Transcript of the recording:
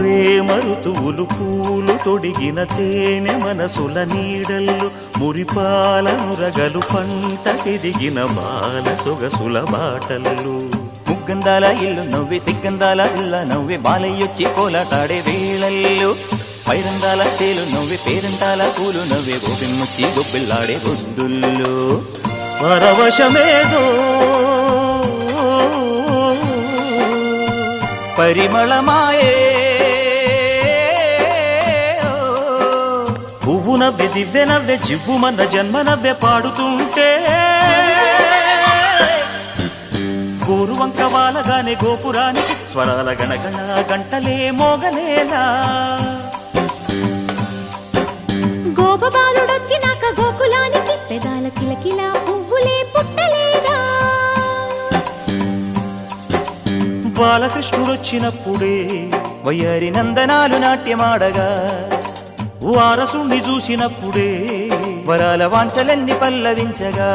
ప్రేమ ఋతువులు పూలు తొడిగిన తేనె మనసుల నీడల్లు మురిపాలనురగలు పంట ఎదిగిన బాల సొగసుల బాటల్లు ముగ్గందాల ఇల్లు నవ్వే సిగ్గందాల ఇల్ల నవ్వే బాలయ్యొచ్చి కోలాటాడే వేళల్లో పైరందాల తేలు నవ్వే పేరంటాల పూలు నవ్వే గోపిన్ముచ్చి గొబ్బిల్లాడే గొద్దుల్లో పరవశమేదో పరిమళమాయే పువ్వు నవ్వే దివ్య నవ్వే జివ్వు మన జన్మ నవ్వే పాడుతుంటే గోరువంక వాలగానే గోపురానికి స్వరాల గణగణ గంటలే మోగలేలా గోపబాలుడొచ్చినాక గోకులానికి పెదాల కిలకిలా పువ్వులే పుట్టలేదా బాలకృష్ణుడొచ్చినప్పుడే వయ్యారి నందనాలు నాట్యమాడగా వారసుణ్ణి చూసినప్పుడే వరాల వాంఛలన్నీ పల్లవించగా